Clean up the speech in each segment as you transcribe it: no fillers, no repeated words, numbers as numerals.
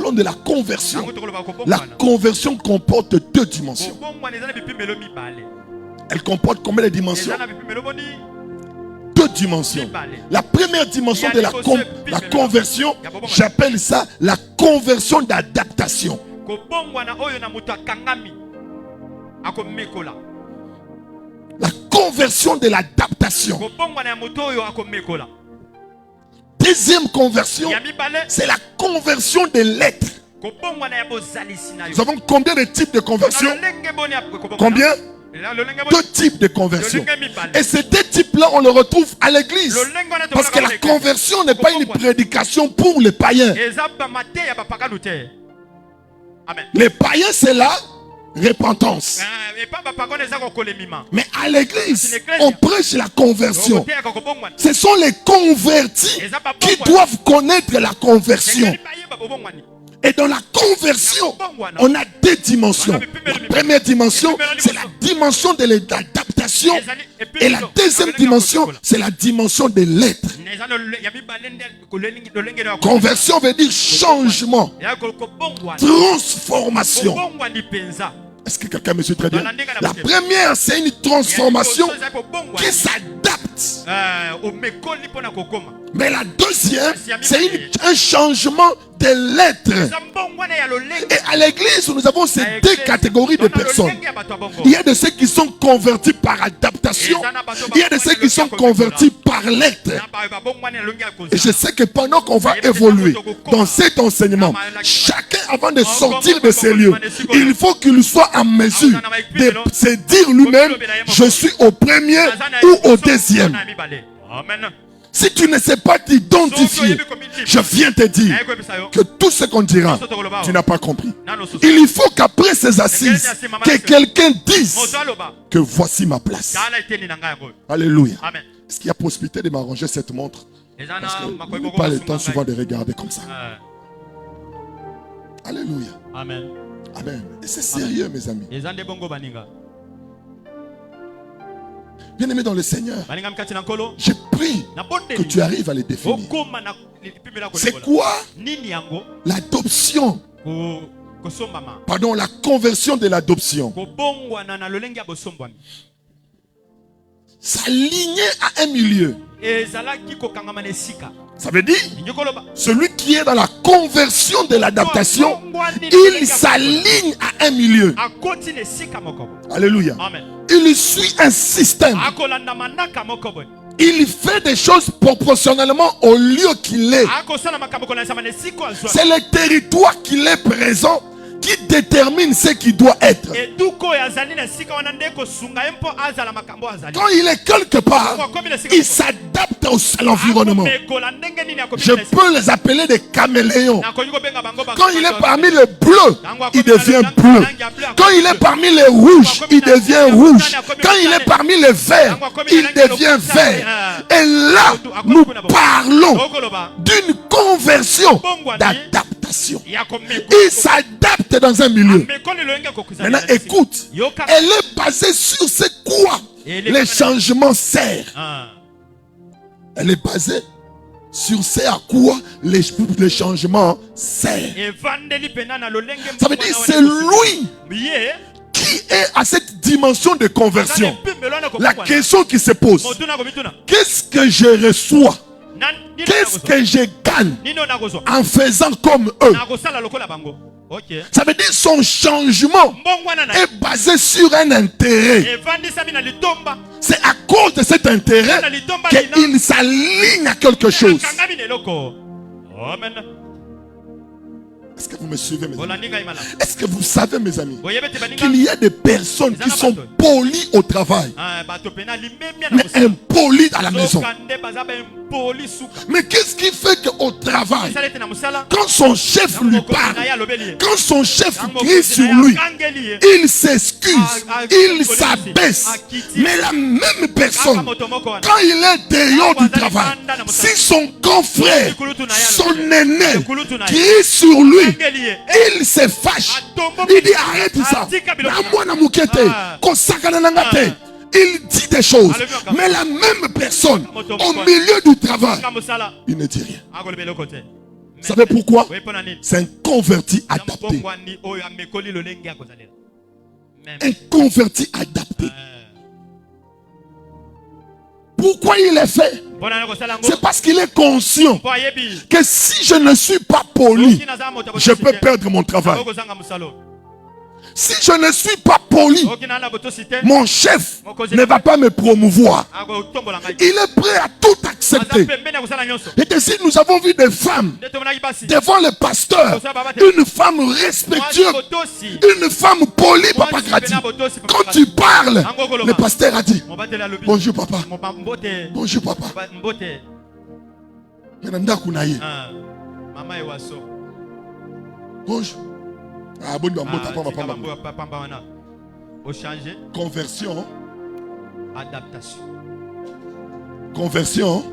parlons de la conversion, la conversion comporte deux dimensions. Elle comporte combien de dimensions? Deux dimensions. La première dimension de la conversion, j'appelle ça la conversion d'adaptation. La conversion de l'adaptation. Deuxième conversion, c'est la conversion de l'être. Nous avons combien de types de conversion? Combien? Deux types de conversion. Et ces deux types-là, on le retrouve à l'église. Parce que la conversion n'est pas une prédication pour les païens. Les païens, c'est la repentance. Mais à l'église, on prêche la conversion. Ce sont les convertis qui doivent connaître la conversion. Et dans la conversion, on a deux dimensions. La première dimension, c'est la dimension de l'adaptation. Et la deuxième dimension, c'est la dimension de l'être. Conversion veut dire changement, transformation. Est-ce que quelqu'un me suit très bien? La première, c'est une transformation qui s'adapte. Mais la deuxième, c'est un changement de l'être. Et à l'église, nous avons ces deux catégories de personnes. Il y a de ceux qui sont convertis par adaptation. Il y a de ceux qui sont convertis par l'être. Et je sais que pendant qu'on va évoluer dans cet enseignement, chacun avant de sortir de ces lieux, il faut qu'il soit en mesure de se dire lui-même, je suis au premier ou au deuxième. Amen. Si tu ne sais pas t'identifier, je viens te dire que tout ce qu'on dira, tu n'as pas compris. Il faut qu'après ces assises, que quelqu'un dise que voici ma place. Alléluia. Est-ce qu'il y a possibilité de m'arranger cette montre? Parce que je n'ai pas le temps souvent de regarder comme ça. Alléluia. Amen. Amen. Et c'est sérieux, mes amis. Bien-aimé dans le Seigneur, je prie que tu arrives à les définir. C'est quoi l'adoption? Pardon, la conversion de l'adoption. S'aligner à un milieu. Ça veut dire, celui qui est dans la conversion de l'adaptation, il s'aligne à un milieu. Alléluia. Il suit un système. Il fait des choses proportionnellement au lieu qu'il est. C'est le territoire qu'il est présent qui détermine ce qui doit être. Quand il est quelque part, il s'adapte à l'environnement. Je peux les appeler des caméléons. Quand il est parmi les bleus, il devient bleu. Quand il est parmi les rouges, il devient rouge. Quand il est parmi les verts, il devient vert. Et là, nous parlons d'une conversion d'adaptation. Il s'adapte dans un milieu. Maintenant, écoute, elle est basée sur ce quoi les changements servent. Elle est basée sur ce à quoi les changements servent. Ça veut dire c'est lui qui est à cette dimension de conversion. La question qui se pose, qu'est-ce que je reçois? Qu'est-ce que je gagne en faisant comme eux? Ça veut dire son changement est basé sur un intérêt. C'est à cause de cet intérêt qu'il s'aligne à quelque chose. Est-ce que vous me suivez, mes amis? Est-ce que vous savez, mes amis, qu'il y a des personnes qui sont polies au travail, mais impolies à la maison? Mais qu'est-ce qui fait qu'au travail, quand son chef lui parle, quand son chef crie sur lui, il s'excuse, il s'abaisse. Mais la même personne, quand il est dehors du travail, si son confrère, son aîné crie sur lui, il se fâche. Il dit arrête ça. Il dit des choses. Mais la même personne, au milieu du travail, il ne dit rien. Vous savez pourquoi? C'est un converti adapté. Un converti adapté. Pourquoi il est fait? C'est parce qu'il est conscient que si je ne suis pas poli, je peux perdre mon travail. Si je ne suis pas poli, mon chef ne va pas me promouvoir. Il est prêt à tout accepter. Et si nous avons vu des femmes devant le pasteur, une femme respectueuse, une femme polie, papa Grady. Quand tu parles, le pasteur a dit bonjour papa. Bonjour papa. Bonjour. Ah, bon, conversion. Adaptation. Conversion.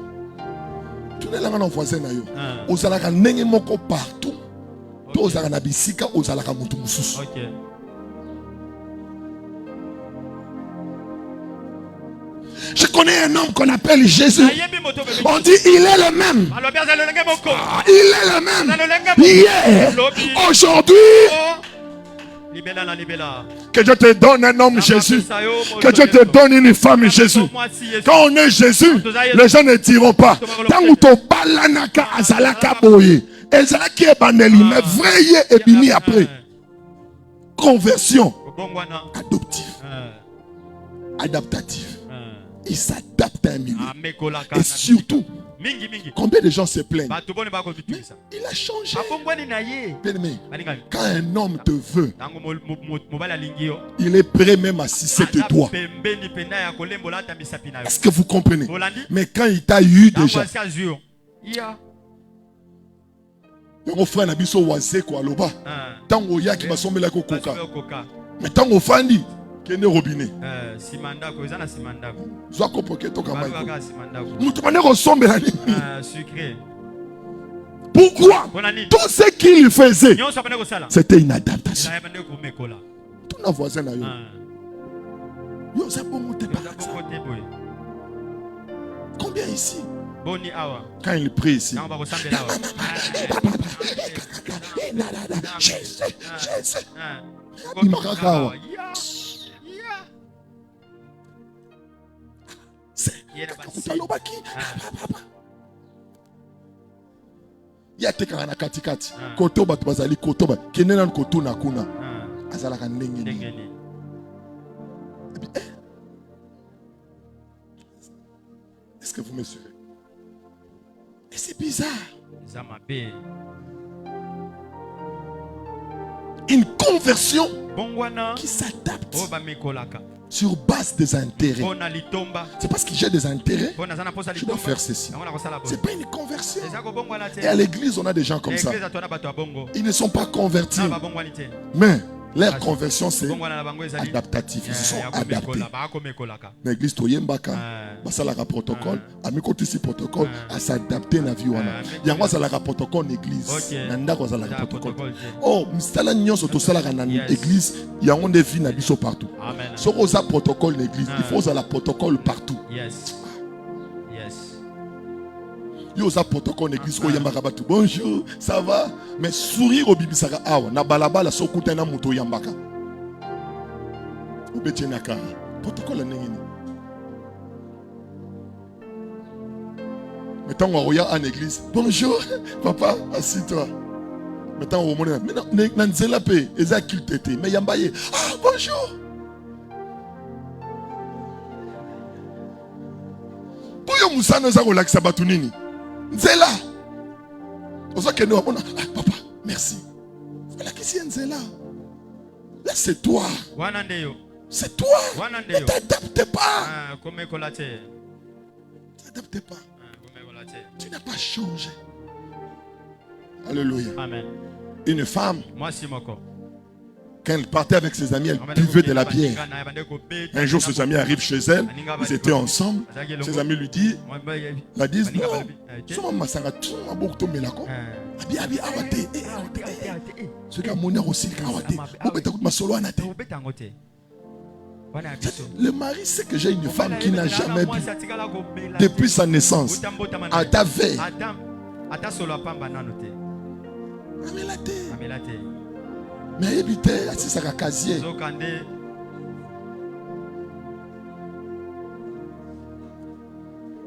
Tout le monde en voisin na yo. Ozalaka ndenge moko partout. To ozalaka na bisika ozalaka mutu mususu. OK. Je connais un homme qu'on appelle Jésus. On dit il est le même. Il est le même. Hier, aujourd'hui. Que Dieu te donne un homme Jésus. Que Dieu te donne une femme Jésus. Quand on est Jésus, les gens ne diront pas. Mais vrai et bini après. Conversion adoptive. Adaptative. Il s'adapte à un milieu. Et surtout, combien de gens se plaignent? Mais il a changé. Quand un homme te veut, il est prêt même à sucer tes doigts. Est-ce que vous comprenez? Mais quand il t'a eu déjà, mon frère Nabiso Wazé quoi loba. Tant au ya qui m'a sommé la coca. Mais tant au fandi. Kene robinet. Simandako, ezana simandako. Zwako poketo kama iko. Mutumane ressemble à lui. Sucré. Pourquoi? Tout ce qu'il faisait, c'était une adaptation. Tout nos voisins là. Yo ça bon monter par ça. Combien ici? Quand il prie ici. Ya teka na katikati koto batu bazali koto ba kenena koto na kuna azala ka ndenge. Est-ce que vous me suivez? Et c'est bizarre. Une conversion qui s'adapte sur base des intérêts. C'est parce que j'ai des intérêts, je dois faire ceci. C'est pas une conversion. Et à l'église, on a des gens comme ça. Ils ne sont pas convertis. Mais leur conversion, c'est adaptatif. Ils se sont adaptés. L'église, Toyembaka, Basalaka protocole, Amikotisi protocole, à s'adapter à la vie. Il y a un protocole l'église. Oh, Mstala Nyon, surtout ça, l'église, il y a un des vies n'habituent partout. Si on a protocole l'église, il faut un protocole partout. Il y a un protocole l'église, bonjour, ça va? Mais sourire au bibisaka, na balabala, sokuta na muto yambaka. Obetienaka, protocole n'engini. Maintenant, on regarde en église. Bonjour, papa, assis-toi. Maintenant, on remonte. Mais non, Nzela paix, Ezakil tété. Mais Yambaye, ah, bonjour. Pourquoi Moussa nous a relaxé à Batunini? Nzela. On sait que nous avons. Ah, papa, merci. Voilà qui c'est Nzela. Là, c'est toi. C'est toi. Ne t'adapte pas. Ne t'adapte pas. Tu n'as pas changé. Alléluia. Amen. Une femme, quand elle partait avec ses amis, elle buvait de la bière. Un jour, ses amis arrivent chez elle. Ils étaient ensemble. Ses amis lui disent, non, le mari sait que j'ai une femme qui n'a jamais bu depuis sa naissance. À ta veille. Mais habité, c'est ça casier.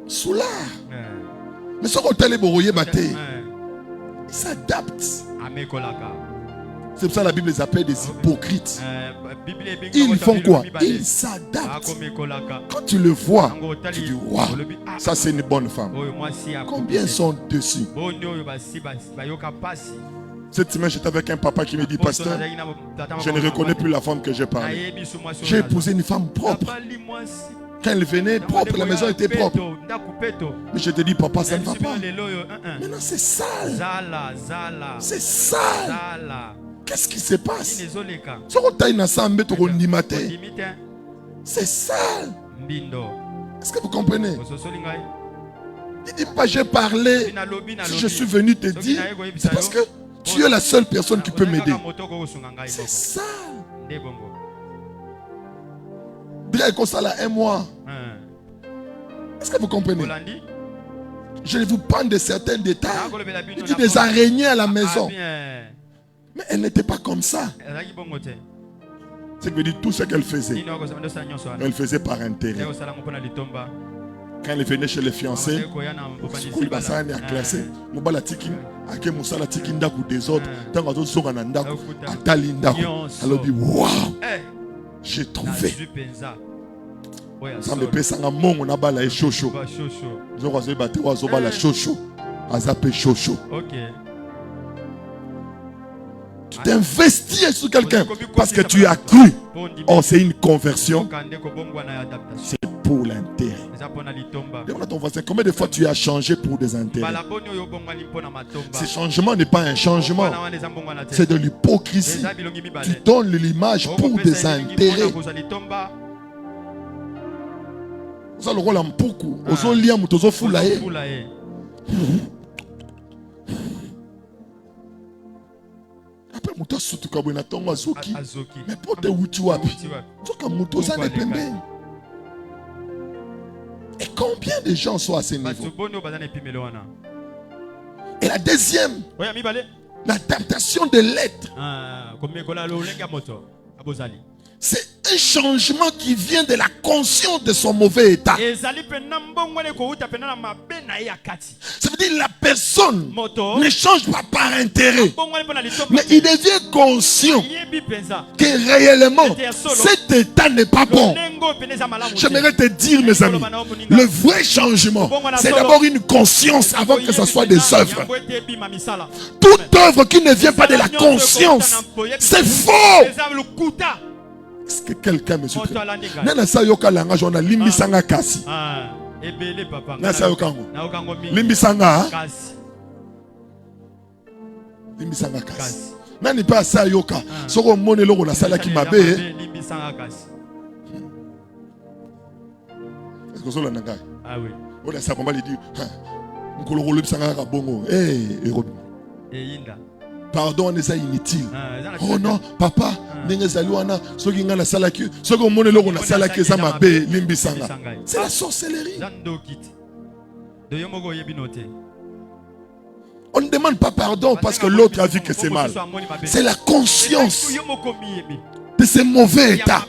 Soula. Mais ce qu'on t'a les bourroyer batté, ils s'adaptent. C'est pour ça que la Bible les appelle des hypocrites. Ils font quoi? Ils s'adaptent. Quand tu le vois, tu dis waouh, ça c'est une bonne femme. Combien sont dessus? Cette semaine, j'étais avec un papa qui me dit, pasteur, je ne reconnais plus la femme que j'ai parlé. J'ai épousé une femme propre. Quand elle venait, propre, la maison était propre. Mais je te dis, papa, ça ne va pas. Maintenant, c'est sale. C'est sale. Qu'est-ce qui se passe? C'est sale. Est-ce que vous comprenez? Il dit pas j'ai parlé. Si je suis venu te dire, c'est parce que tu es la seule personne qui peut m'aider. C'est sale. Bien comme ça là un mois. Est-ce que vous comprenez? Je vous parle de certains détails. Il dit des araignées à la maison. Mais elle n'était pas comme ça. C'est que dit tout ce qu'elle faisait, elle faisait par intérêt. Quand elle venait chez les fiancés, il a classé. Alors dit waouh, j'ai trouvé. Ça me pèse un mot, on a bala et chocho. Je vois ce bateau, on a bala chocho. Azapé chocho. Tu t'investis sur quelqu'un parce que tu as cru. Oh, c'est une conversion. C'est pour l'intérêt. Demande à ton voisin, combien de fois tu as changé pour des intérêts? Ce changement n'est pas un changement. C'est de l'hypocrisie. Tu donnes l'image pour des intérêts. Ça le rôle en beaucoup. Ozo liam tozo fulaye. Après muto sutu kabona tongo azoki. Mais pour te wuti wapi. Zoka muto ça ne pembe. Et combien de gens sont à ce niveau? Et la deuxième, l'adaptation de l'être. C'est un changement qui vient de la conscience de son mauvais état. Ça veut dire que la personne ne change pas par intérêt, mais il devient conscient que réellement cet état n'est pas bon. J'aimerais te dire, mes amis, le vrai changement, c'est d'abord une conscience avant que ce soit des œuvres. Toute œuvre qui ne vient pas de la conscience, c'est faux. Est-ce que quelqu'un me suit? Nana sayoka langa jona limbisanga kasi. Nana sayoka ngo. Limbisanga. Limbisanga kasi. Nani pa sayoka. Soko mone loko na sala ki mabe. Limbisanga kasi. Est-ce que cela nanga? Ah oui. On a ça comment il dit. Nkolo ko limbisanga ka bongo. Erobi. Pardon, c'est inutile. Oh non, papa, c'est la sorcellerie. On ne demande pas pardon parce que l'autre a vu que c'est mal. C'est la conscience de ce mauvais état.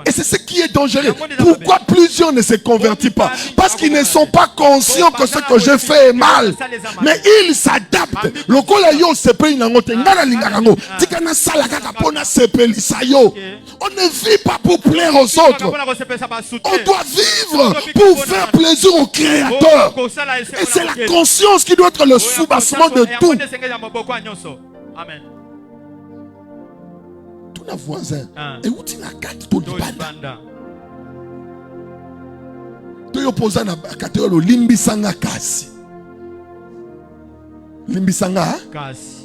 Et c'est ce qui est dangereux. Pourquoi plusieurs ne se convertissent pas? Parce qu'ils ne sont pas conscients que ce que je fais est mal. Mais ils s'adaptent. On ne vit pas pour plaire aux autres. On doit vivre pour faire plaisir au Créateur. Et c'est la conscience qui doit être le soubassement de tout. Amen. Voisin et où tu n'as quatre tout libanda tu opposé na katelo limbisanga kasi limbisanga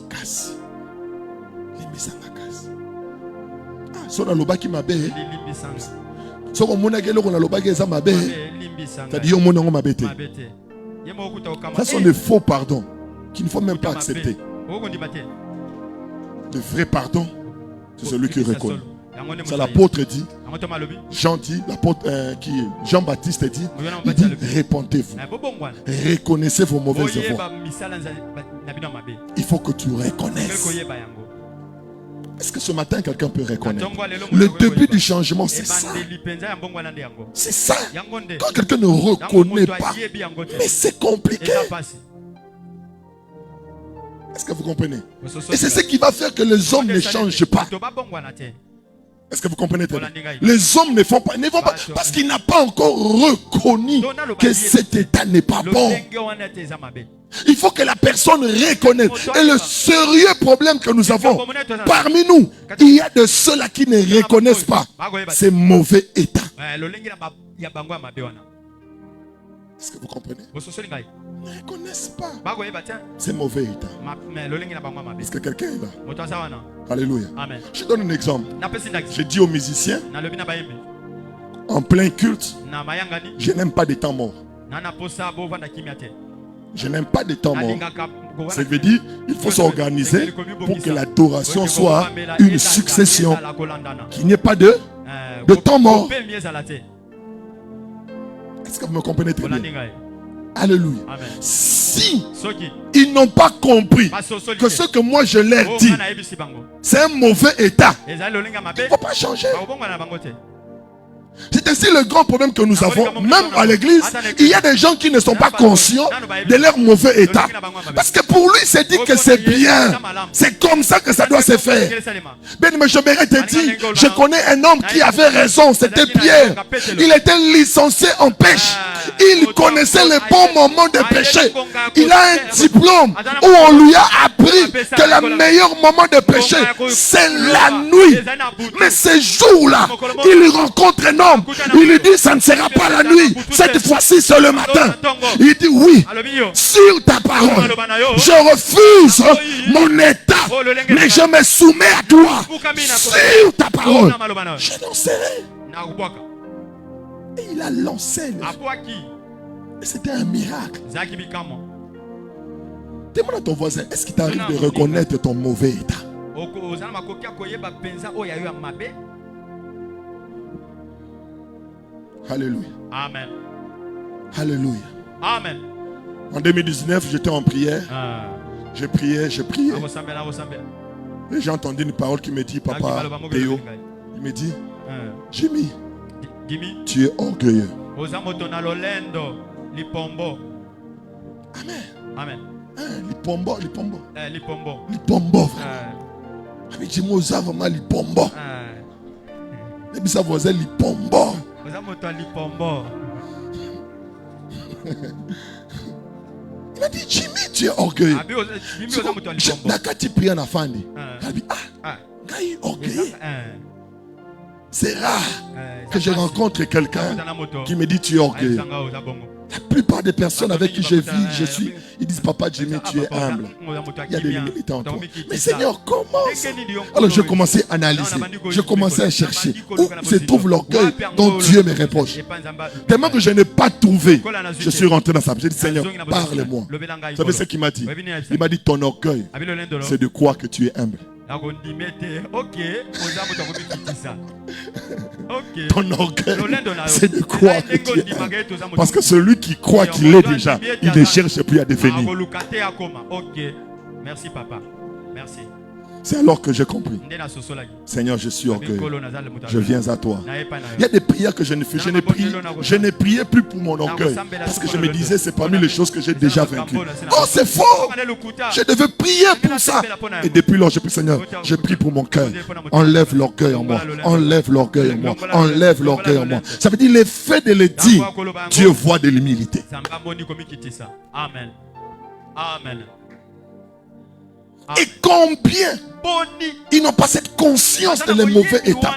kasi limbisanga kasi so na lobaki mabe so ko mona ke loko na lobaki eza mabe c'est dire mona ngo mabete ça sont des faux pardons qu'il ne faut même pas accepter. Le vrai pardon, c'est celui qui reconnaît. Ça l'apôtre dit, Jean dit, l'apôtre Jean-Baptiste dit, il dit, répentez-vous, reconnaissez vos mauvaises voies. Il faut que tu reconnaisses. Est-ce que ce matin quelqu'un peut reconnaître? Le début du changement, c'est ça. C'est ça. Quand quelqu'un ne reconnaît pas, mais c'est compliqué. Est-ce que vous comprenez? Et c'est ce qui va faire que les hommes ne changent pas. Est-ce que vous comprenez? Les hommes ne vont pas parce qu'ils n'ont pas encore reconnu que cet état n'est pas bon. Il faut que la personne reconnaisse. Et le sérieux problème que nous avons parmi nous, il y a de ceux-là qui ne reconnaissent pas ces mauvais états. Est-ce que vous comprenez? Ne reconnaissent pas ces mauvais états. Est-ce que quelqu'un est là? Alléluia. Je donne un exemple. J'ai dit aux musiciens, en plein culte, je n'aime pas des temps morts. Je n'aime pas des temps morts. Ça veut dire qu'il faut s'organiser pour que l'adoration soit une succession. Qu'il n'y ait pas de temps mort. Est-ce que vous me comprenez très bien? Alléluia. Si ils n'ont pas compris que ce que moi je leur dis, c'est un mauvais état, il ne faut pas changer. C'est ainsi le grand problème que nous avons, même à l'église. Il y a des gens qui ne sont pas conscients de leur mauvais état. Parce que pour lui, c'est dit que c'est bien. C'est comme ça que ça doit se faire. Mais je m'aurais dit, je connais un homme qui avait raison, c'était Pierre. Il était licencié en pêche. Il connaissait les bons moments de pêcher. Il a un diplôme où on lui a appris que le meilleur moment de pêcher, c'est la nuit. Mais ce jour-là, il rencontre un homme. Il lui dit, ça ne sera pas la nuit. Cette fois-ci, c'est le matin. Il dit, oui, sur ta parole, je refuse mon état, mais je me soumets à toi. Sur ta parole, je lancerai. Et il a lancé. Et c'était un miracle. Demande à ton voisin, est-ce qu'il t'arrive de reconnaître ton mauvais état? Alléluia. Amen. Alléluia. Amen. En 2019, j'étais en prière. Je priais. Et j'ai entendu une parole qui me dit, Papa Théo, il me dit, Jimmy, tu es orgueilleux. Amen. Amen. Lipombo. Lipombo. Avec Jimmy Ozavama Lipombo. Et puis ça voisin Lipombo. Il m'a dit, Jimmy, tu es orgueilleux. Nakati prière na fandi. Il dit, orgueilleux. C'est rare que je rencontre quelqu'un qui me dit, tu es orgueilleux. La plupart des personnes avec qui je vis, ils disent, Papa Jimmy, tu es humble. Il y a des limites en toi. Mais Seigneur, comment ça? Alors je commençais à analyser. Je commençais à chercher où se trouve l'orgueil dont Dieu me reproche. Tellement que je n'ai pas trouvé, je suis rentré dans sa prière. J'ai dit, Seigneur, parle-moi. Vous savez ce qu'il m'a dit? Il m'a dit, ton orgueil, c'est de croire que tu es humble. Ton orgueil, c'est de croire que tu es humble. Parce que celui qui croit qu'il est déjà, il ne cherche plus à devenir. Merci papa. Merci. C'est alors que j'ai compris. Seigneur, je suis orgueilleux. Je viens à toi. Il y a des prières que je ne fais. Je ne priais plus pour mon orgueil. Parce que je me disais, c'est parmi les choses que j'ai déjà vaincues. Oh, c'est faux. Je devais prier pour ça. Et depuis lors, je prie, Seigneur, je prie pour mon cœur. Enlève l'orgueil en moi. Enlève l'orgueil en moi. Enlève l'orgueil en moi. Ça veut dire l'effet de le dire. Dieu voit de l'humilité. Amen. Amen. Et combien ils n'ont pas cette conscience de les mauvais états.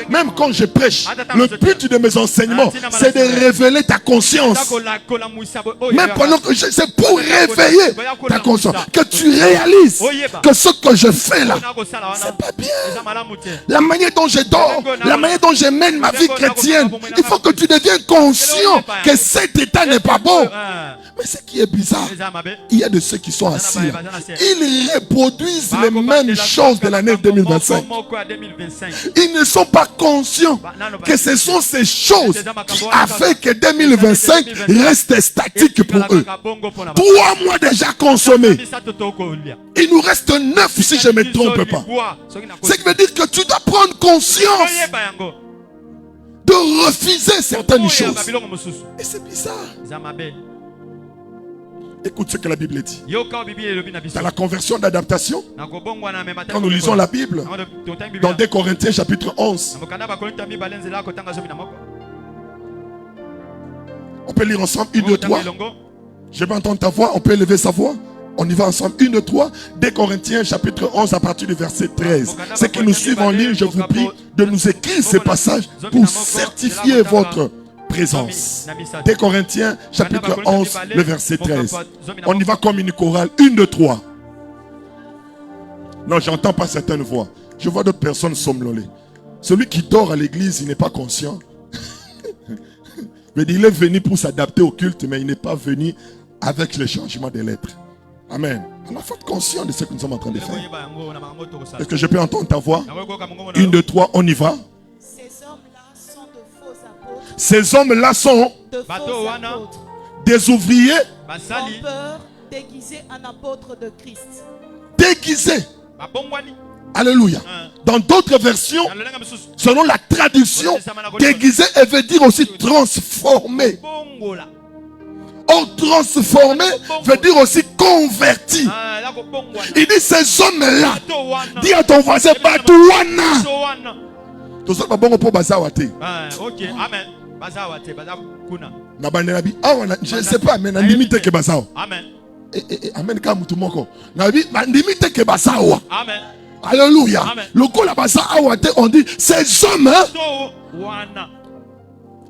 Même quand je prêche, le but de mes enseignements, c'est de révéler ta conscience. Même pendant que c'est pour réveiller ta conscience. Que tu réalises que ce que je fais là, c'est pas bien. La manière dont je dors, la manière dont je mène ma vie chrétienne, il faut que tu deviennes conscient que cet état n'est pas bon. Mais ce qui est bizarre, il y a de ceux qui sont assis là. Ils reproduisent les mêmes choses de l'année 2025. Ils ne sont pas conscients que ce sont ces choses qui ont fait que 2025 reste statique pour eux. 3 mois déjà consommés. Il nous reste 9 si je ne me trompe pas. Ce qui veut dire que tu dois prendre conscience de refuser certaines choses. Et c'est bizarre. Écoute ce que la Bible dit. Dans la conversion d'adaptation, quand nous lisons la Bible, dans 2 Corinthiens chapitre 11, on peut lire ensemble 1, 2, 3. Je vais entendre ta voix, on peut élever sa voix. On y va ensemble. 1, 2, 3. 2 Corinthiens chapitre 11 à partir du verset 13. Ceux qui nous suivent en ligne, je vous prie de nous écrire ces passages pour certifier votre présence. 2 Corinthiens chapitre 11, le verset 13. On y va comme une chorale. 1, 2, 3. Non, j'entends pas certaines voix. Je vois d'autres personnes somnoler. Celui qui dort à l'église, il n'est pas conscient. Mais il est venu pour s'adapter au culte, mais il n'est pas venu avec le changement des lettres. Amen. Alors, faut être conscient de ce que nous sommes en train de faire. Est-ce que je peux entendre ta voix? 1, 2, 3, on y va. Ces hommes-là sont de faux apôtres. Des ouvriers déguisés en apôtres de Christ. Déguisés. Alléluia. Dans d'autres versions, selon la traduction, déguisé veut dire aussi transformé. Or, transformé veut dire aussi converti. Il dit ces hommes-là. Dis à ton voisin, Batouana. Tout ça, bon pour Bazawate. Ok, amen. Je ne sais pas, mais on limite que Bazao. Amen. Amen. Amen. Alléluia. Le coup la Bazawate, on dit ces hommes.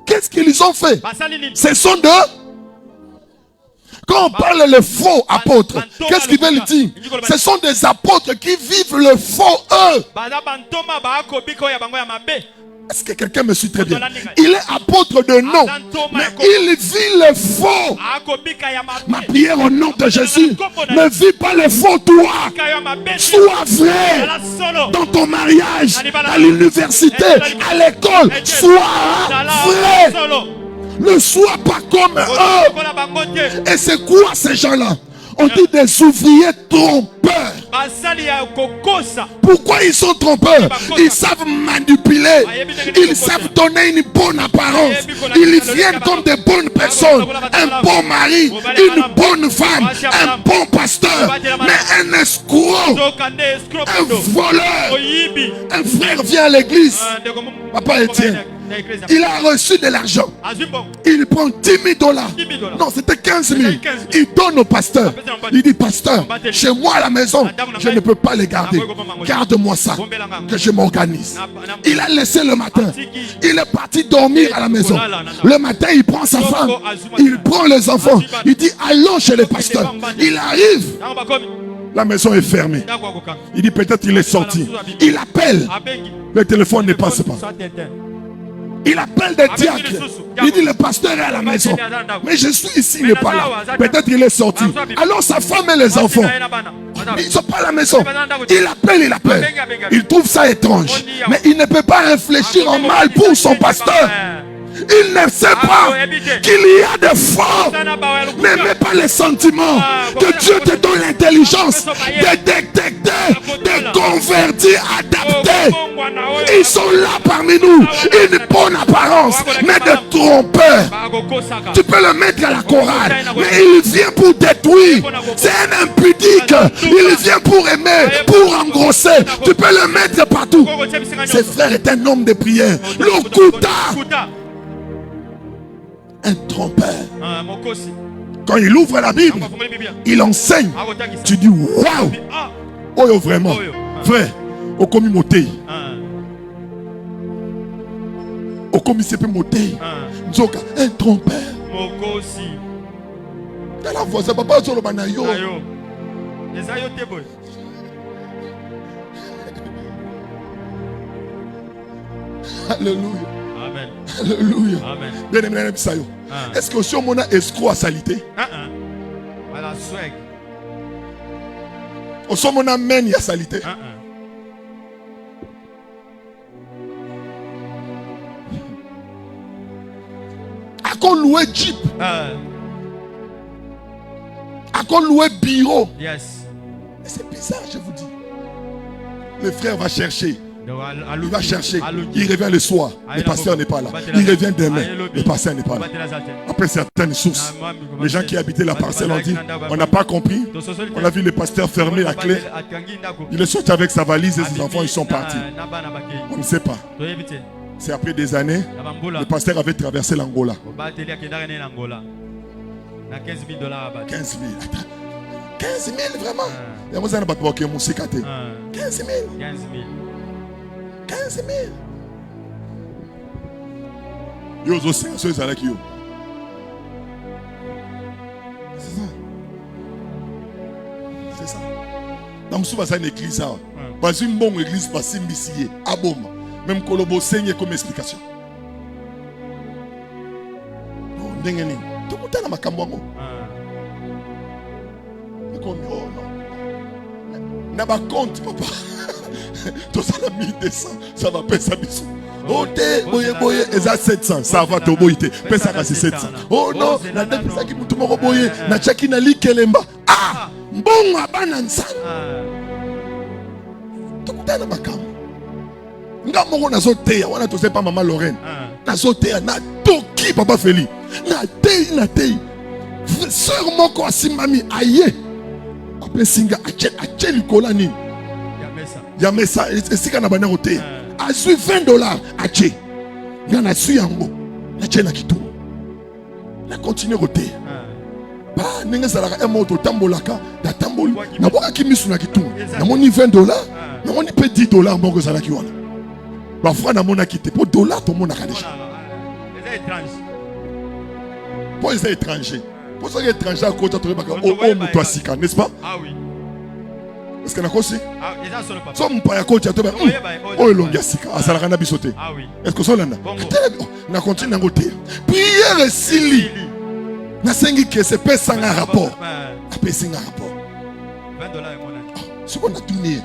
Qu'est-ce qu'ils ont fait? Ce sont de. Quand on parle de faux apôtres, qu'est-ce qu'ils veulent dire? Ce sont des apôtres qui vivent le faux eux. Est-ce que quelqu'un me suit très bien? Il est apôtre de nom, mais il vit le faux. Ma prière au nom de Jésus, ne vis pas le faux toi. Sois vrai dans ton mariage, à l'université, à l'école. Sois vrai. Ne sois pas comme eux. Et c'est quoi ces gens-là? On dit des ouvriers trompeurs. Pourquoi ils sont trompeurs? Ils savent manipuler. Ils savent donner une bonne apparence. Ils viennent comme des bonnes personnes. Un bon mari, une bonne femme, un bon pasteur. Mais un escroc, un voleur. Un frère vient à l'église. Papa Étienne, il a reçu de l'argent. Il prend 10 000 $. Non, c'était 15 000. Il donne au pasteur. Il dit, pasteur, chez moi à la maison, je ne peux pas les garder. Garde-moi ça, que je m'organise. Il a laissé le matin. Il est parti dormir à la maison. Le matin, il prend sa femme. Il prend les enfants. Il dit, allons chez le pasteur. Il arrive. La maison est fermée. Il dit, peut-être il est sorti. Il appelle. Le téléphone ne passe pas. Il appelle des diacres. Il dit le pasteur est à la maison. Mais je suis ici, il n'est pas là. Peut-être il est sorti. Alors sa femme et les enfants, ils ne sont pas à la maison. Il appelle. Il trouve ça étrange. Mais il ne peut pas réfléchir en mal pour son pasteur. Il ne sait pas qu'il y a des forts. N'aimez pas les sentiments. Que Dieu te donne l'intelligence de détecter, de convertir, adapter. Ils sont là parmi nous. Une bonne apparence, mais de trompeurs. Tu peux le mettre à la chorale, mais il vient pour détruire. C'est un impudique. Il vient pour aimer, pour engrosser. Tu peux le mettre partout. Ce frère est un homme de prière. L'Okuta. Un trompeur. Quand il ouvre la Bible, il enseigne. Tu dis waouh! Oh, vraiment, vrai. Au commis moté. Au commis c'est moté. Un trompeur. Dans la voix, ça va pas sur le banayo. Alléluia. Amen. Alléluia. Amen. Bien aimé, Est-ce que aussi on a escroc à salité? Voilà, swag. Aussi on a mène à salité. À quoi louer Jeep? À quoi louer bureau? Yes. C'est bizarre, je vous dis. Le frère va chercher. Il va chercher. Il revient le soir. Le pasteur n'est pas là. Il revient demain. Le pasteur n'est pas là. Après certaines sources, les gens qui habitaient la parcelle ont dit, on n'a pas compris. On a vu le pasteur fermer la clé. Il est sorti avec sa valise et ses enfants, ils sont partis. On ne sait pas. C'est après des années, le pasteur avait traversé l'Angola. 15 000 dollars. 15 000. 15 000 vraiment. Il y a des gens qui ont 15 000. 15 000. 15 000. Yo, c'est ça. C'est ça. C'est ça. Dans le souvent, c'est une église. Pas une bonne église, pas une bissier. Ah bon. Même Kolobo saigne comme explication. Non, n'engagez. Tout le monde est dans ma cambo. Oh non. N'a pas compte, papa. Tout ça, la 1200, ça va payer sa bisou. Oh, t'es, boye, et ça 700, ça va te boyer. Paye ça, c'est 700. Oh non, la dette, ça qui m'a tout boyer. Na chaki na li kelemba. Ah, bon, abanansa. Tout le monde est dans ma cambo. Nga moko na zoteya wana to pas maman Lorraine na zoteya na toki papa Feli na tei sœur moko asimami aye après singa ache likola nini ya mesa esika na bana roteya azui $20 ache nga na su yango na che na kitu na continue roteya ba ndenge zalaka moto tambolaka da tamboli na boka kimisu na kitu na moni $20 na moni pe $10 moko zalaki wana. Parfois, dans mon acquitté, pour $, tout le monde a déjà. Les étrangers. Pour les étrangers. Pour les étrangers, à côté de toi, n'est-ce pas? Ah oui. Est-ce qu'on a aussi? Ah, ils sont pas. Somme pas à côté de toi. Oh, il y a sika. Ah, ça l'a bisoté. Ah oui. Est-ce que ça l'a? On a continué à côté. Prière Sili. Na sengi que c'est pas sans rapport. Après c'est un rapport. $20 est mon ami. Ce qu'on a tourné.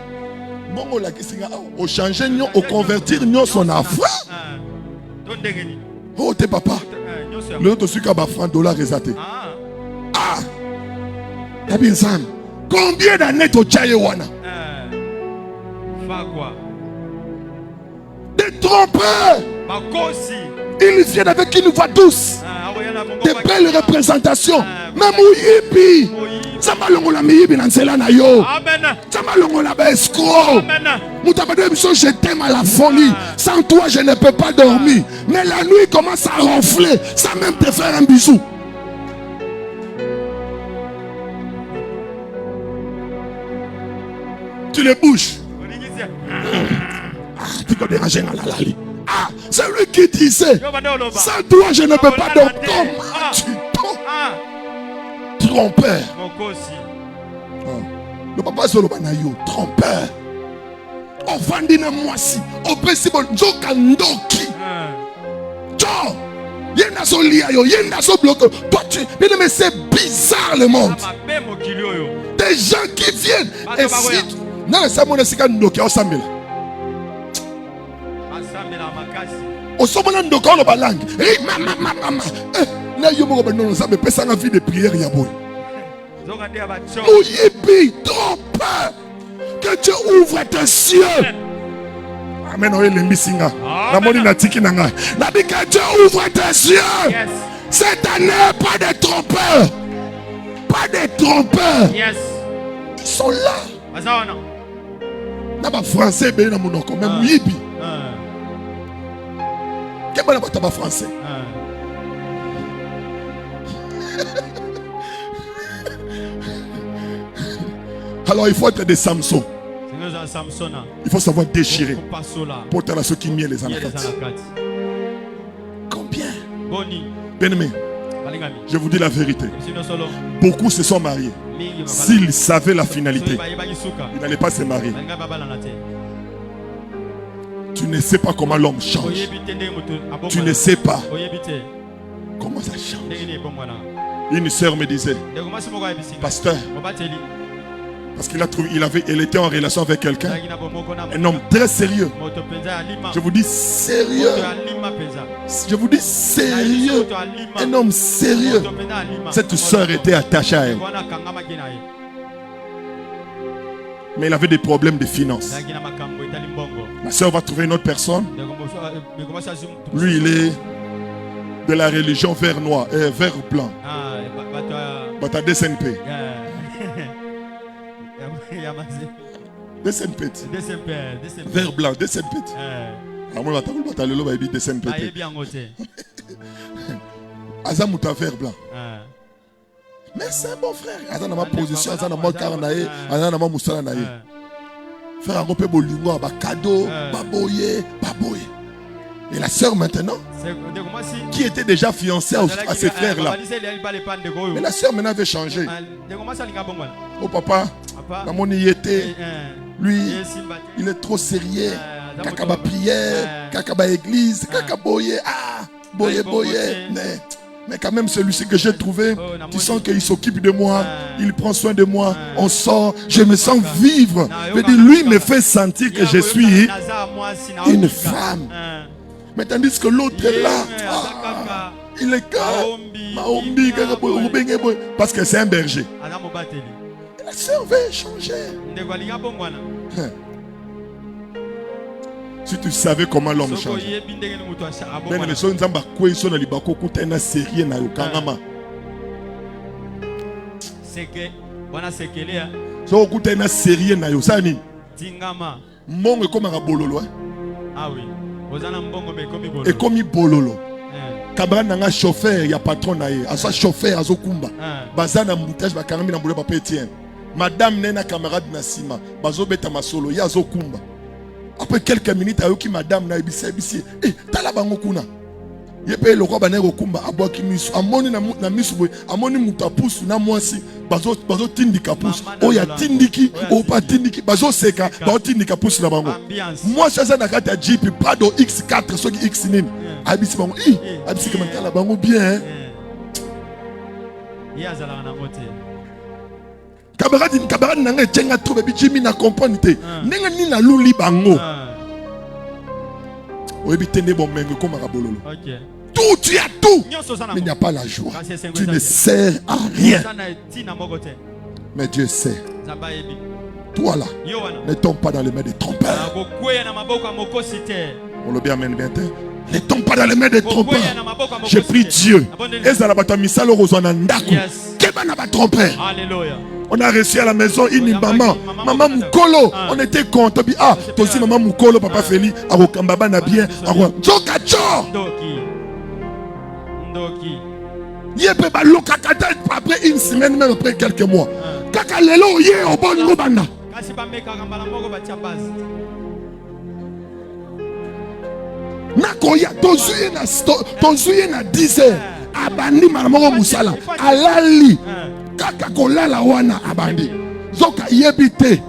Bon, la question au changer, au convertir, nous son affaire. Oh, t'es papa. L'autre suis qu'à $100 résaté. Ah, t'as bien ça. Combien d'années au Tchaïwana? Des trompeurs. Ils viennent avec une voix douce. Des belles représentations. Même Ouyipi. Zamalongola miyibi na nzela na yo. Amen. Zamalongola ba escroc. Mutabade biso, je t'aime à la folie. Sans toi je ne peux pas dormir. Mais la nuit commence à ronfler sans même te faire un bisou. Tu les bouges. Tu peux déranger dans la lali. Ah, c'est lui qui disait, sans toi je ne peux pas dormir. Comment tu trompeur. Le papa solo banayo trompeur. On vandi na mwasi. Au principe nzoka ndoki. Tcho. Yenda so lia yo, yenda so bloqué. Toi tu, mais c'est bizarre le monde. Des gens qui viennent et si non, ça mon esika ndoki au sambela. Au sommet ndoki au balang. Eh mama. Na yo mo non ça me pesa na vie de prière ya boy. Ouyipi, trop peur. Que Dieu ouvre tes cieux. Amen. Oye le misinga. La moni na tiki nanga. La bi que Dieu ouvre tes cieux. Cette année, pas de trompeurs. Pas de trompeurs. Ils sont là. Na ba français be na monoko même ouyipi. Qu'est-ce que tu français? Alors il faut être des Samson. Il faut savoir déchirer. Pour à ceux qui mient les anacates. Combien? Bien-aimé, je vous dis la vérité. Beaucoup se sont mariés. S'ils savaient la finalité, ils n'allaient pas se marier. Tu ne sais pas comment l'homme change. Tu ne sais pas. Comment ça change? Une sœur me disait, pasteur, parce elle était en relation avec quelqu'un, un homme très sérieux. Je vous dis sérieux. Je vous dis sérieux. Un homme sérieux. Cette sœur était attachée à elle. Mais elle avait des problèmes de finances. Ma sœur va trouver une autre personne. Lui, il est de la religion vert blanc. Bata DSNP. DSNP. Vert blanc, DSNP. Azamuta vert blanc. Mais c'est un bon frère. Azan ma position, azan ma carnae, azan ma moussala nae. Frère Angopé Bolingo, ba cadeau, baboye. Et la sœur maintenant, qui était déjà fiancée à ces frères-là. Mais la sœur maintenant avait changé. Oh papa, dans mon yété, lui, il est trop sérieux. Kakaba prière, kakaba église, kakaboye, boye. Mais quand même celui-ci que j'ai trouvé, tu sens qu'il s'occupe de moi, il prend soin de moi, on sort, je me sens vivre. Je dis, lui me fait sentir que je suis une femme. Mais tandis que l'autre est là, il est Maombi, parce que c'est un berger. Et la sœur veut changer. Si tu savais comment l'homme change. Et comme il bololo. Kabra nanga chauffeur, il y a patron naé. Asa chauffeur, azo kumba. Bazana moutage, bakarami na boule papa Etienne. Madame nena camarade nasima. Bazo beta masolo, ya azo kumba. Après quelques minutes, ayoki madame na ebisi. Tala bango kuna. Yepe le roi banego kumba aboki misu. Amoni na misu boy. Amoni mutapusu na mwasi. Bazo tindika pusu. Oya tindiki, opa tindiki. Bazo seka, bazo tindika pusu na bango. Moi chaza na kata Jeep Prado X4 soki X nini. Abisi bango. Abisi kama tala bango bien. Yazala na mote. Camarade nanga tchenga trouve bijimi na comprendre te. Nenga ni na luli bango. Oyebi tene bon mengo comme rabololo. OK. Tout, tu as tout. Mais il n'y a pas la joie. Tu ne sers à rien. Mais Dieu sait. Toi là, ne tombe pas dans les mains des trompeurs. On le bien amène bien. Ne tombe pas dans les mains des trompeurs. Je prie Dieu. On a reçu à la maison une maman. Maman Moukolo. On était content. Ah, toi aussi maman Moukolo, papa Feli. Arokambaba na bien. Jokacho. Après une semaine, même après quelques mois. Kaka lelo ye au bon ngobanda. Nakoya tozuye na 10 heures. Abandi malamoko musala. Alali. Kaka kolala wana abandi. Zoka yebite.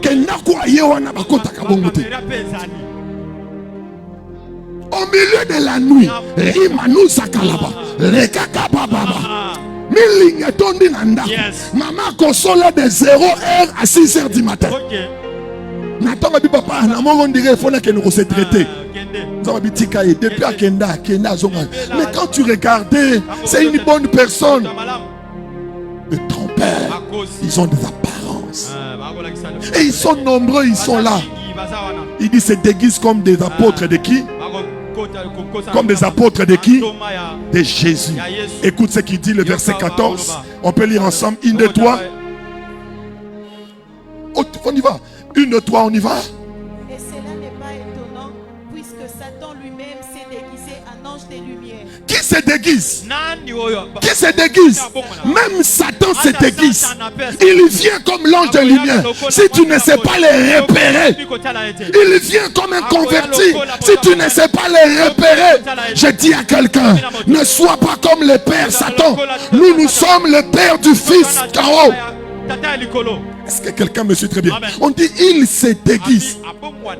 Kenako aye wana bakota kabongote. Au milieu de la nuit, Rimanu Sakalaba, Rekaka Baba, Miling tondi nanda. Maman consola de 0h à 6h du matin. Natanga bi papa, on dirait qu'il faut que nous se traiter. Depuis Akenda, mais quand tu regardais, c'est une bonne personne. Les trompeurs, ils ont des apparences. Et ils sont nombreux, ils sont là. Il dit se déguisent comme des apôtres de qui? Comme des apôtres de qui? De Jésus. Écoute ce qu'il dit, le verset 14. On peut lire ensemble. 1, 2, 3. On y va. 1, 2, 3, on y va. Et cela n'est pas étonnant, puisque Satan lui-même s'est déguisé en ange des lumières. Qui se déguise? Qui se déguise? Même Satan se déguise. Il vient comme l'ange de lumière. Si tu ne sais pas les repérer, il vient comme un converti. Si tu ne sais pas les repérer, je dis à quelqu'un, ne sois pas comme le père Satan. Nous sommes le père du fils Caro. Est-ce que quelqu'un me suit très bien? On dit il se déguise.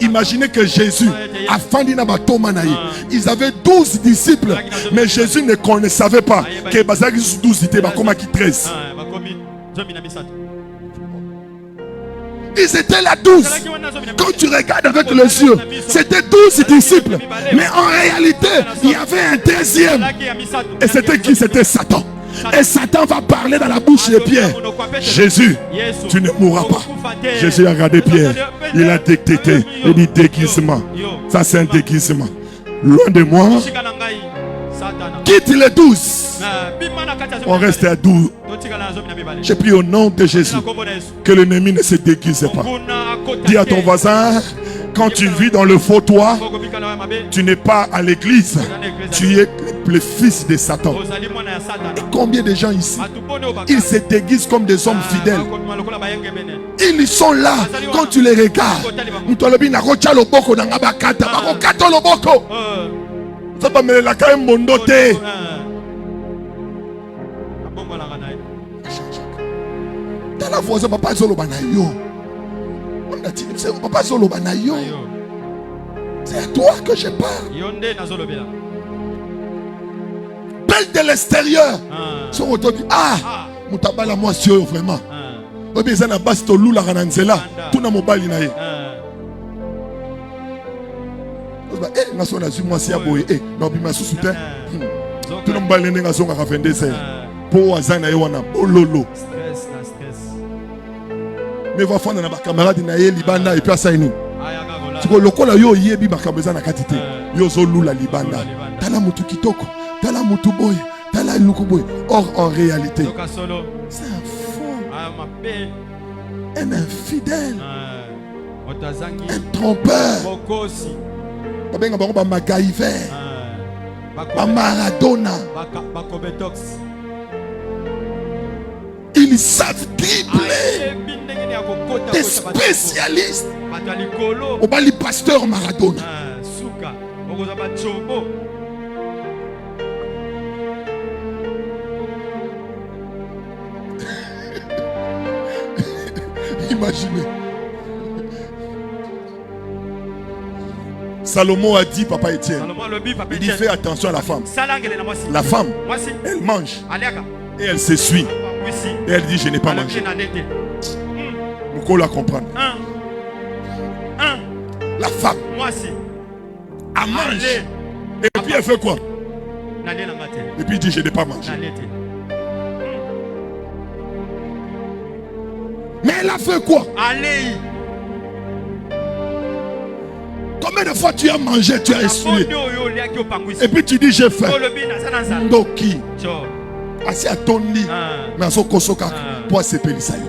Imaginez que Jésus a fandi na batoma na ye. Ils avaient 12 disciples, mais Jésus ne savait pas que bazaki 12 étaient bakoma ki 13. Ils étaient là 12. Quand tu regardes avec les yeux, c'était 12 disciples. Mais en réalité, il y avait un 13e. Et c'était qui? C'était Satan. Et Satan va parler dans la bouche de Pierre. Jésus, tu ne mourras pas. Jésus a regardé Pierre. Il a détecté. Il dit déguisement. Ça c'est un déguisement. Loin de moi. Quitte les 12. On reste à 12. J'ai pris au nom de Jésus que l'ennemi ne se déguise pas. Dis à ton voisin, quand tu vis dans le faux toit, tu n'es pas à l'église, tu es le fils de Satan. Et combien de gens ici, ils se déguisent comme des hommes fidèles. Ils sont là, quand tu les regardes. Ça va me la quand même mondoté. Dans la voix, papa Zolo Banayo. On a dit, papa Zolo Banayo. C'est à toi que je parle. Belle de l'extérieur. Son auto dit, ah, Moutabala moi si vraiment. Obi zana basi to lula rananzela. Tout na mobali na ye. Eh, naso na moi si aboye. Eh, na obi masu soutien. Tout na mobali nenga zonga ka 22 heures. Po azana ye wana bololo. Mais va faire na ba camarade na ye libanda et puis asaini. Siko lokola yo yebi ba kameza na katite. Yo zo lula libanda. Tala mutu kitoko, tala mutu boy, tala luku boy. Or en réalité, c'est un faux, un infidèle, un trompeur. Babenga bango ba MacGyver, ba Maradona. Ils savent dribbler. Des spécialistes. Au bali pasteur Maradona. Imaginez. Salomon a dit, papa Étienne, il dit fais attention à la femme. La femme, elle mange et elle s'essuie. Et elle dit je n'ai pas mangé. Pourquoi la comprendre? La femme, elle mange. Et puis elle fait quoi? Et puis elle dit je n'ai pas mangé. Mais elle a fait quoi? Combien de fois tu as mangé, tu as essuyé? Et puis tu dis j'ai faim. Ndoki. Assis à ton lit. Nazo kosoka. Pour se pélissailler.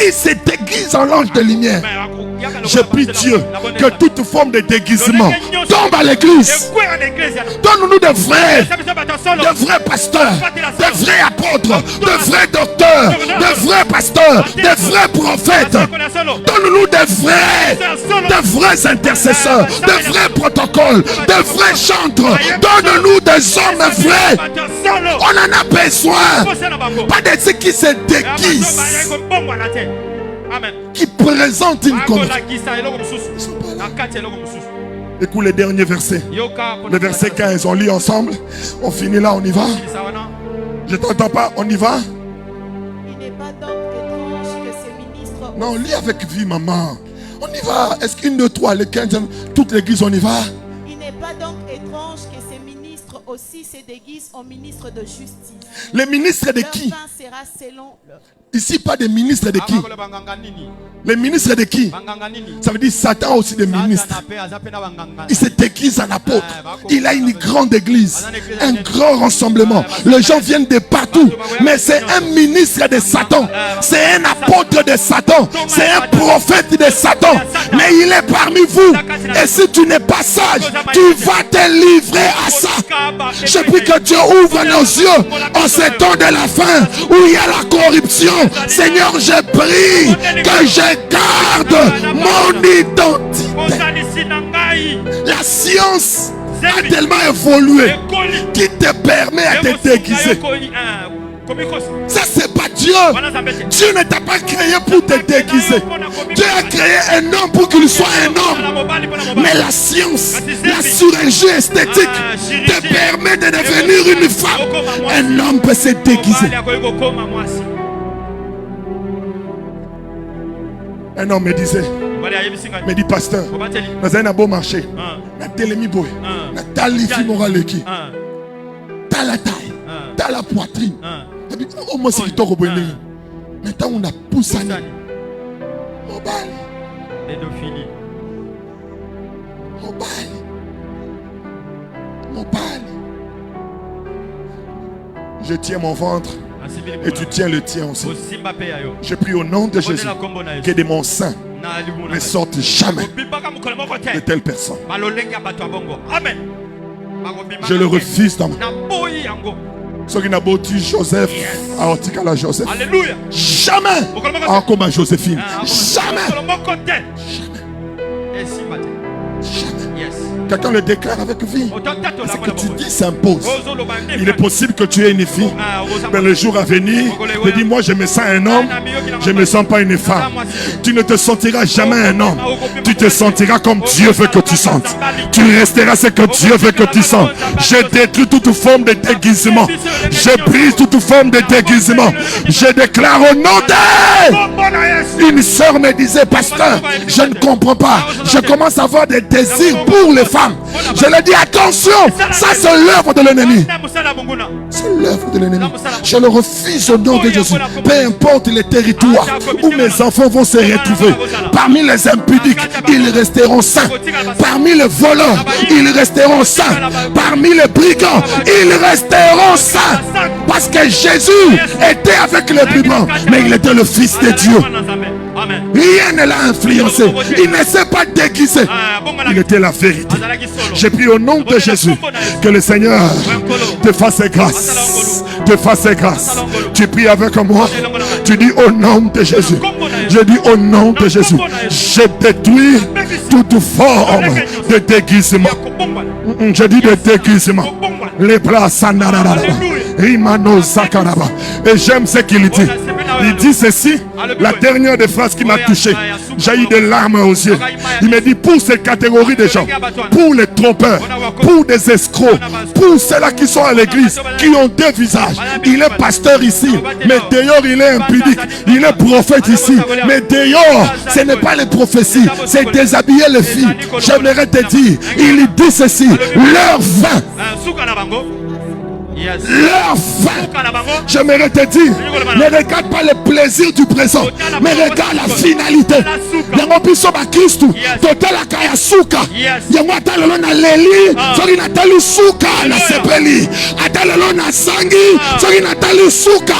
Il se déguise en l'ange de lumière. Je prie Dieu que toute forme de déguisement tombe à l'église. Donne-nous des vrais pasteurs, des vrais apôtres, des vrais docteurs, des vrais pasteurs, des vrais prophètes. Donne-nous des vrais intercesseurs, des vrais protocoles, des vrais chantres. Donne-nous des hommes vrais. On en a besoin. Pas de ceux qui se déguisent. Amen. Qui présente une conversion. Écoute les derniers versets. Le verset 15, on lit ensemble. On finit là, on y va. Je t'entends pas, on y va. Il n'est pas donc étrange que ces ministres... Non, lis avec vie, maman. On y va. Est-ce qu'une, deux, trois, les 15, toute l'église, on y va? Il n'est pas donc étrange que ces ministres aussi se déguisent en ministres de justice. Les ministres de qui? Leur fin sera selon leur... Ici, pas des ministres de qui? Les ministres de qui? Ça veut dire Satan aussi des ministres. Il se déguise en apôtre. Il a une grande église, un grand rassemblement. Les gens viennent de partout. Mais c'est un ministre de Satan. C'est un apôtre de Satan. C'est un prophète de Satan. Mais il est parmi vous. Et si tu n'es pas sage, tu vas te livrer à ça. Je prie que Dieu ouvre nos yeux en ce temps de la fin où il y a la corruption. Seigneur, je prie que je garde mon identité. La science a tellement évolué qui te permet à te déguiser. Ça, c'est pas Dieu. Dieu ne t'a pas créé pour te déguiser. Dieu a créé un homme pour qu'il soit un homme. Mais la science, la chirurgie esthétique te permet de devenir une femme. Un homme peut se déguiser. Un homme me disait, me dit pasteur, dans un beau marché, na télémi boy, na talifi moraleki, t'as la taille, t'as la poitrine. Oh moi c'est qui t'en reprend. Maintenant on a poussé. Mobile. Pédophilie. Mobile. Je tiens mon ventre. Et tu tiens le tien aussi. Je prie au nom de Jésus que de mon sein ne sorte jamais de telle personne. Je le refuse dans ce qui n'a pas dit Joseph à Otikala Joseph. Alléluia. Jamais comme à Joséphine. Jamais. Quelqu'un le déclare avec vie. Ce que tu dis s'impose. Il est possible que tu aies une fille, mais le jour à venir, tu dis moi je me sens un homme, je ne me sens pas une femme. Tu ne te sentiras jamais un homme. Tu te sentiras comme Dieu veut que tu sentes. Tu resteras ce que Dieu veut que tu sentes. Je détruis toute forme de déguisement. Je brise toute forme de déguisement. Je déclare au nom d'elle. Une sœur me disait, pasteur, je ne comprends pas. Je commence à avoir des désirs pour les femmes. Je lui ai dit attention, ça c'est l'œuvre de l'ennemi. C'est l'œuvre de l'ennemi. Je le refuse au nom de Jésus. Peu importe les territoires où mes enfants vont se retrouver. Parmi les impudiques, ils resteront sains. Parmi les voleurs, ils resteront sains. Parmi les brigands, ils resteront sains. Parce que Jésus était avec les brigands, mais il était le Fils de Dieu. Rien ne l'a influencé. Il ne s'est pas déguisé. Il était la vérité. J'ai pris au nom de Jésus que le Seigneur te fasse grâce. Te fasse grâce. Tu pries avec moi. Tu dis au nom de Jésus. Je dis au nom de Jésus. Je détruis toute forme de déguisement. Je dis de déguisement. Les places. Et j'aime ce qu'il dit. Il dit ceci, la dernière des phrases qui m'a touché. J'ai eu des larmes aux yeux. Il me dit pour ces catégories de gens, pour les trompeurs, pour des escrocs, pour ceux-là qui sont à l'église, qui ont deux visages. Il est pasteur ici, mais dehors il est impudique. Il est prophète ici, mais dehors ce n'est pas les prophéties, c'est déshabiller les filles. J'aimerais te dire, il dit ceci, leur vin. Leur fin. J'aimerais te dire, ne regarde pas le plaisir du présent, mais regarde la finalité. Yango biso ba Christ, total akaya suka. Yango atalelo na leli, soki natali suka na sepeli. Atalelo na sangi, soki natali suka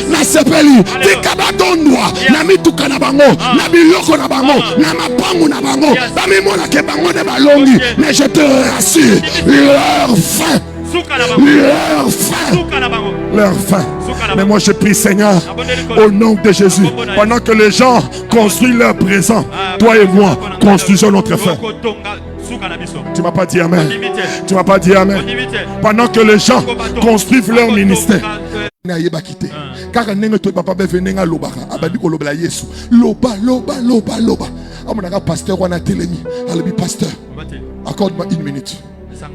na sepeli. Tika badondwa na mituka na bango, na biloko na bango, na mapangu na bango. Ba mimona ke bango de balongi, mais je te rassure, leur fin. Leur fin. Mais moi je prie Seigneur au nom de Jésus, pendant que les gens construisent leur présent, toi et moi construisons notre fin. Tu m'as pas dit amen. Tu m'as pas dit amen. Pendant que les gens construisent leur ministère. Car nenge to papa be venenga lobaka abadi ko lobela Yesu loba amonaka pasteur wana telemi alobi pasteur accorde-moi une minute.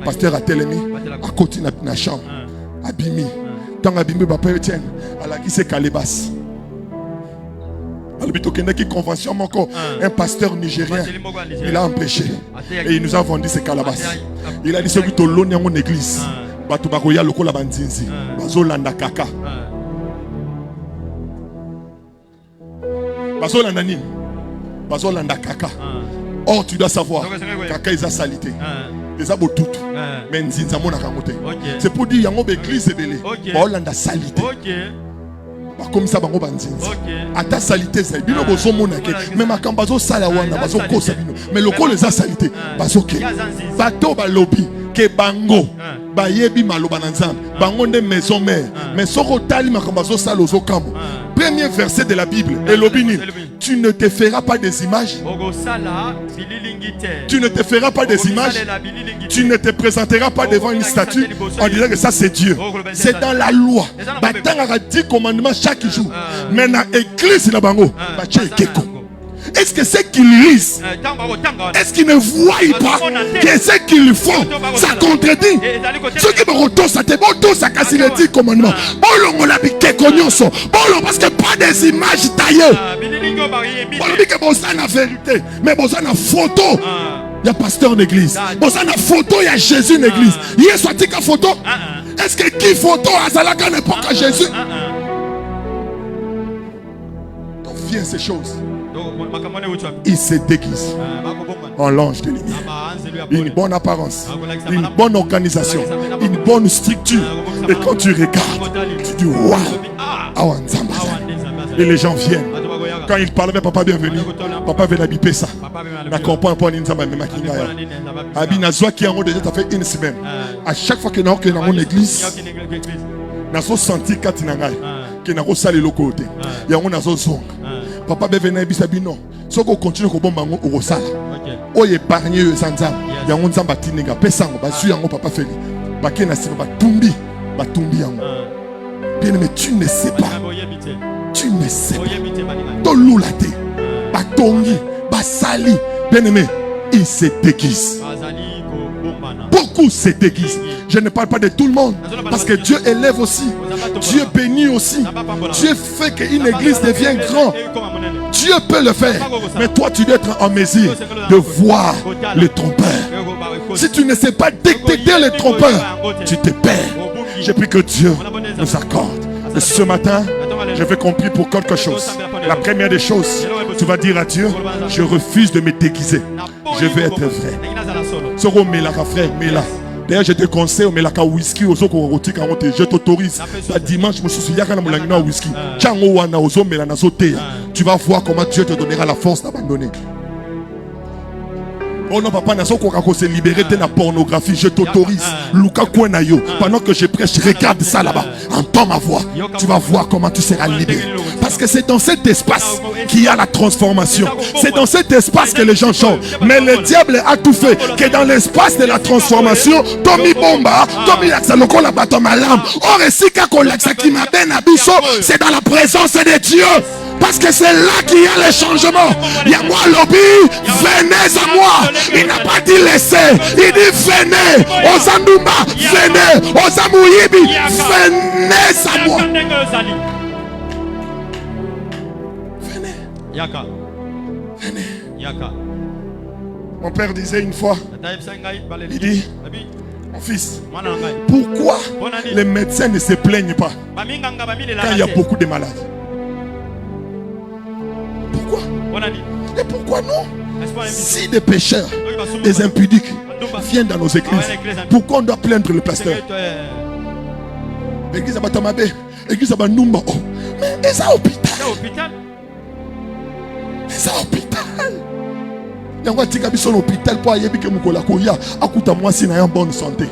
Pasteur a télémi à côté de la chambre. Abimi. Tant abimi, papa Etienne, à la qui c'est Calébas. Convention encore. Un pasteur nigérien, il a empêché. Et il nous a vendu ses calabasses. Il a dit ce que l'on est en église. Batubakoya loko la bandinzi. Bazolanda kaka. Bazolanda nini. Bazolanda kaka. Or tu dois savoir, kaka ils a salité. Les abotoutou, mais nzinza mona kamote. C'est pour dire yango l'église belé. Baolanda salité. Comme ça bango banzinza. Ata salité ça. Bino bozo mona ke. Même akambazo sala wana bazo kosa bino. Mais loko les a salité. Bazo ke. Bato ba lobby. que bango bayebi maloba na nzambe bango nde maison mère mais soko tali makambo zo sala zo kambo. Premier verset de la Bible elobini tu ne te feras pas des images, tu ne te feras pas des images, tu ne te présenteras pas devant une statue en disant que ça c'est Dieu. C'est dans la loi. Batanga 10 commandements chaque jour. Mais dans l'église na bango est-ce que ce qu'ils lisent, est-ce qu'ils ne voient pas que ce qu'ils font, ça contredit? Ceux qui me retournent, ça te bon, ça casse les 10 commandements. Bon, on a mis quelques nyonso. Bon, parce que pas des images taillées. Bon, on a mis que bon, ça la vérité. Mais bon, ça la photo. Il y a pasteur en église. Bon, ça la photo, il y a Jésus en église. Il y a soit une photo. Est-ce que qui photo à Zalaka n'importe quoi Jésus? Donc, viens ces choses. Il se déguise en l'ange de lumière. Une bonne apparence, une bonne organisation, une bonne structure. Et quand tu regardes, tu dis waouh, et les gens viennent. Quand ils parlent avec papa bienvenue, papa vient d'habiter ça. Na comprend pas ni nzamba même kinga ya. Abi nazwa qui en déjà ça fait une semaine. À chaque fois que dans mon église, na so senti katinanga. Que na ko sala le côté. Ya on na so zonga. Papa bevena bisabi non. Si on continue ko bomba ngo okosala. O épargner zanzam. Ya on nzamba tininga pesango ba su yango papa feli. Ba kena sima ba tumbi yango. Bien mais tu ne sais pas. Tu ne sais pas. Toloulate. Ba tongi, ba sali. Bien aimé, il se déguise. Beaucoup se déguisent. Je ne parle pas de tout le monde. Parce que Dieu élève aussi. Dieu bénit aussi. Dieu fait qu'une église devienne grande. Dieu peut le faire. Mais toi, tu dois être en mesure de voir les trompeurs. Si tu ne sais pas détecter les trompeurs, tu te perds. J'ai pris que Dieu nous accorde. Et ce matin, je vais compris pour quelque chose. La première des choses, tu vas dire à Dieu, je refuse de me déguiser. Je vais être vrai. Soro melaka frère, mela. D'ailleurs, je te conseille au melaka whisky au zoko roti karote. Je t'autorise. Pas dimanche, je me suis dit, yaka na whisky. Chango wana ozo melana sote. Tu vas voir comment Dieu te donnera la force d'abandonner. Oh non, papa, on se libérer de la pornographie. Je t'autorise. Luka Kwenayo. Pendant que je prêche, regarde ça là-bas. Entends ma voix. Tu vas voir comment tu seras libéré. Parce que c'est dans cet espace qu'il y a la transformation. C'est dans cet espace que les gens chantent. Mais le diable a tout fait. Que dans l'espace de la transformation, Tommy Bomba, Tommy Laksaloko la bateau malam. Or, c'est dans la présence de Dieu. Parce que c'est là qu'il y a le changement. Il y a moi lobby, venez à moi. Il n'a pas dit laissez. Il dit venez. Aux Andoumba, venez. Aux Amouyibi, venez à moi. Venez. Yaka. Venez. Yaka. Mon père disait une fois, il dit, mon fils, pourquoi les médecins ne se plaignent pas quand il y a beaucoup de malades? Pourquoi? Et pourquoi non? Si des pécheurs, des impudiques viennent dans nos églises, pourquoi on doit plaindre le pasteur? L'église à Batamabe, l'église à Banumba, mais c'est un hôpital. C'est un hôpital. Il y a un hôpital pour aller que Mukola Koya akuta moi si na en bonne santé.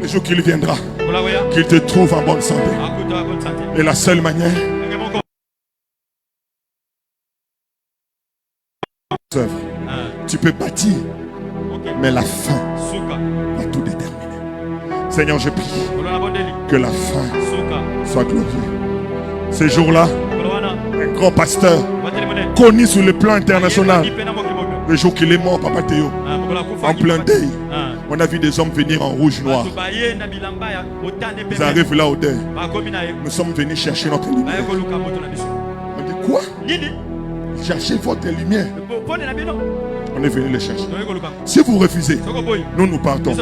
Le jour qu'il viendra, qu'il te trouve en bonne santé. Et la seule manière, tu peux bâtir, mais la fin va tout déterminer. Seigneur, je prie que la fin soit glorieuse. Ces jours-là, un grand pasteur connu sur le plan international, le jour qu'il est mort, Papa Théo, en plein deuil, on a vu des hommes venir en rouge noir. Ils arrivent là au deuil. Nous sommes venus chercher notre lumière. On dit quoi? Cherchez votre lumière. On est venu les chercher. Si vous refusez, nous partons.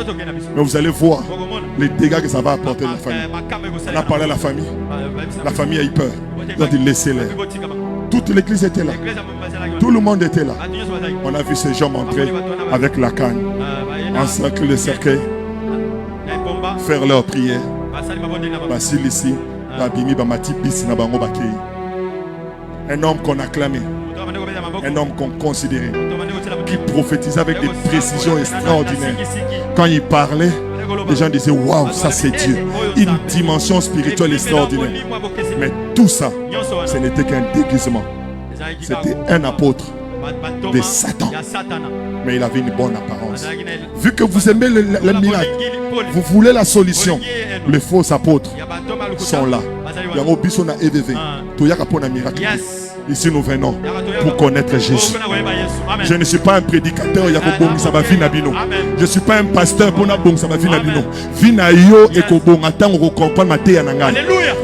Mais vous allez voir les dégâts que ça va apporter à la famille. On a parlé à la famille. La famille a eu peur. Ils ont dit laissez-les. Toute l'église était là. Tout le monde était là. On a vu ces gens entrer avec la canne, encercler le cercueil, faire leur prière. Basil ici, Babimi Bamati Bis Nabango Bakei. Un homme qu'on acclamait, un homme qu'on considérait, qu'il prophétisait avec des précisions extraordinaires. Quand il parlait, les gens disaient waouh, ça c'est Dieu. Une dimension spirituelle extraordinaire. Mais tout ça, ce n'était qu'un déguisement. C'était un apôtre de Satan. Mais il avait une bonne apparence. Vu que vous aimez le miracle, vous voulez la solution, les faux apôtres sont là. Il y a un EVV. Ici nous venons pour connaître Jésus. Je ne suis pas un prédicateur. Je ne suis pas un pasteur pour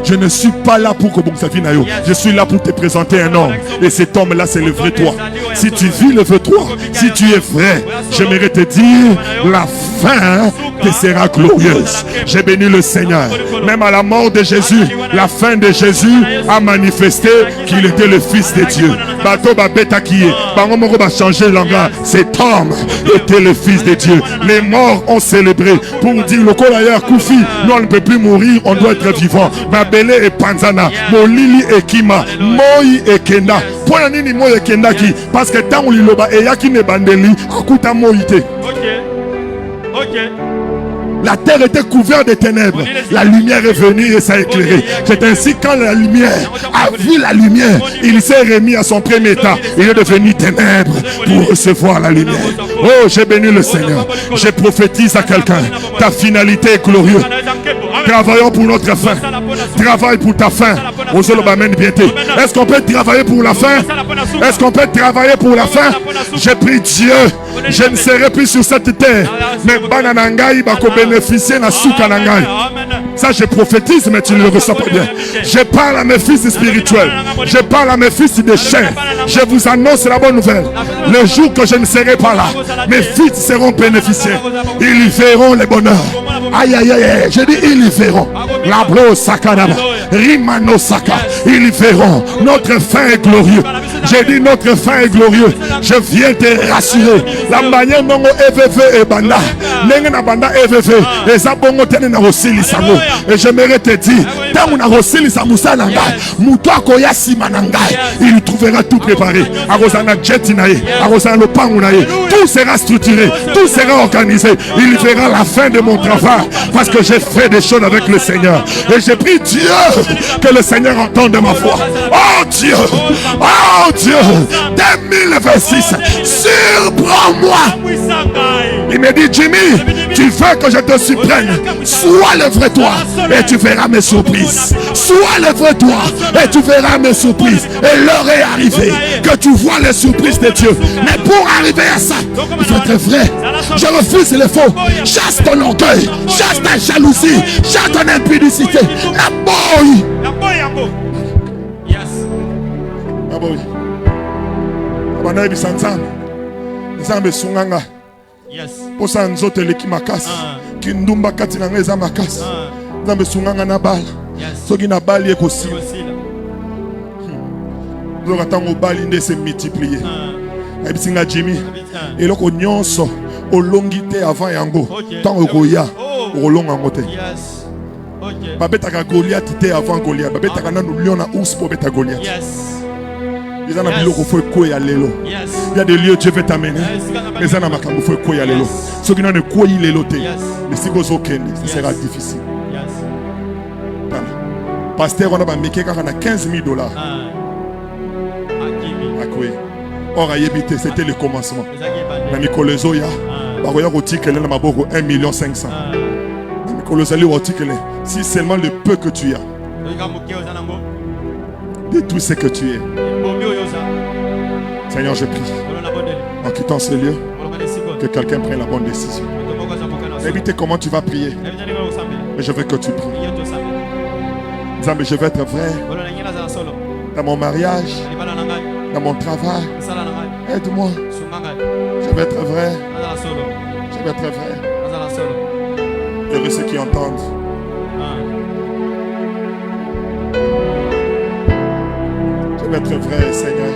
je ne suis pas là pour que je suis là pour te présenter un homme. Et cet homme là c'est le vrai toi. Si tu vis le vrai toi, si tu es vrai, j'aimerais te dire la fin te sera glorieuse. J'ai béni le Seigneur. Même à la mort de Jésus, la fin de Jésus a manifesté qu'il était le Fils de Dieu. Cet homme était le Fils de Dieu. Les morts ont célébré pour dire le Kolayar Koufi, nous on ne peut plus mourir, on doit être vivant. Mabele et Panzana, Molili et Kima, Moi et Kenda. Pour nini Moi et Kenda qui parce que tant on liloba et yaki ne bandeli, akuta moïté. Ok. La terre était couverte de ténèbres. La lumière est venue et ça a éclairé. C'est ainsi quand la lumière a vu la lumière, il s'est remis à son premier état. Il est devenu ténèbres pour recevoir la lumière. Oh, j'ai béni le Seigneur. Je prophétise à quelqu'un. Ta finalité est glorieuse. Travaillons pour notre fin. Travaille pour ta fin. Est-ce qu'on peut travailler pour la fin? Est-ce qu'on peut travailler pour la fin? J'ai pris Dieu. Je ne serai plus sur cette terre. Mais bananangai bako bénéficier na soukanangai. Ça je prophétise, mais tu ne le ressens pas bien. Je parle à mes fils spirituels. Je parle à mes fils de chair. Je vous annonce la bonne nouvelle. Le jour que je ne serai pas là, mes fils seront bénéficiaires. Ils verront les bonheurs. Aïe aïe aïe, je dis ils verront. Labro sakanaba, rimano saka. Ils verront. Notre fin est glorieux. J'ai dit notre fin est glorieux. Je viens te rassurer. La manière dont EVV et banda, n'engena banda EVV, et zabongo tene na rosili sango. Et j'aimerais te dire, tant on a rosili samusa nanga, mutoa koya sima nanga, il trouvera tout préparé. Arosana jetinae, arosana le pangunae, tout sera structuré, tout sera organisé. Il verra la fin de mon travail parce que j'ai fait des choses avec le Seigneur. Et j'ai pris Dieu que le Seigneur entende ma voix. Oh Dieu, oh Dieu, 2026, surprends-moi. Il me dit, Jimmy, tu veux que je te surprenne? Sois le vrai toi et tu verras mes surprises. Sois le vrai toi et tu verras mes surprises. Et l'heure est arrivée que tu vois les surprises de Dieu. Mais pour arriver à ça, il faut être vrai. Je refuse les faux. Chasse ton orgueil, chasse ta jalousie, chasse ton impudicité. La boy. Yes. La boy. Abanaï bisanzam. Nzambe sunganga. Yes. Posa nzote leki makasi. Kindumba kati na ngeza makasi. Nzambe sunganga na bala. Soki na bali ekosi. Nzoka tango bali nde se multiplier. Abisinga Jimmy. Eloko nyonso olongite avant yango. Tango koya olonga ngote. Yes. Okay. Babetaka Goliath te avant Goliath. Babetaka nanu lion na ours pour beta Goliath. Yes. Il y a des lieux Dieu veut t'amener. Mais il y a des faut quoi y aller. Ceux qui n'ont pas quoi y aller, mais si vous aucun, ce sera difficile. Pasteur, on a mis 15 000 $. Or, c'était le commencement. Si seulement le peu que tu as, de tout ce que tu es. Seigneur, je prie, en quittant ce lieu, que quelqu'un prenne la bonne décision. Évitez comment tu vas prier, mais je veux que tu pries. Mais je veux être vrai dans mon mariage, dans mon travail. Aide-moi. Je veux être vrai. Je veux être vrai. Heureux ceux qui entendent. Je veux être vrai, Seigneur.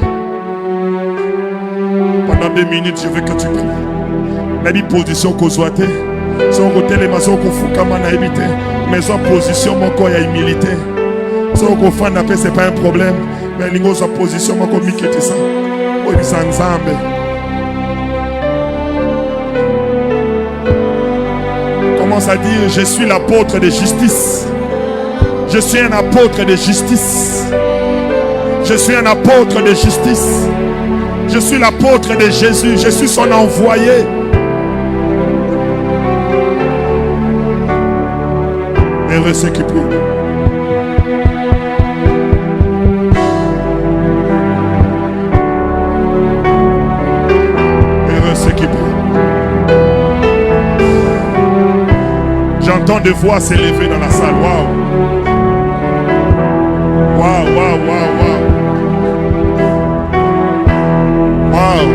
Pendant 2 minutes, je veux que tu pries. La position qu'on soit, son côté les maisons qu'on fout comme on a évité, mais en position mon corps y a humilité. Son qu'on fait un c'est pas un problème, mais l'ingos en position mon corps m'inquiète ça. Oh il s'en zambe. commence à dire, je suis l'apôtre de justice. Je suis un apôtre de justice. Je suis un apôtre de justice. Je suis l'apôtre de Jésus. Je suis son envoyé. Heureux ceux qui prient. Heureux ceux qui prient. J'entends des voix s'élever dans la salle. Waouh. Waouh, waouh, waouh, waouh. Waouh.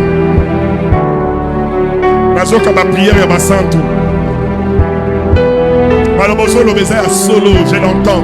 Nazoka ma prière et ma santé. Malobozo le baiser à solo, je l'entends.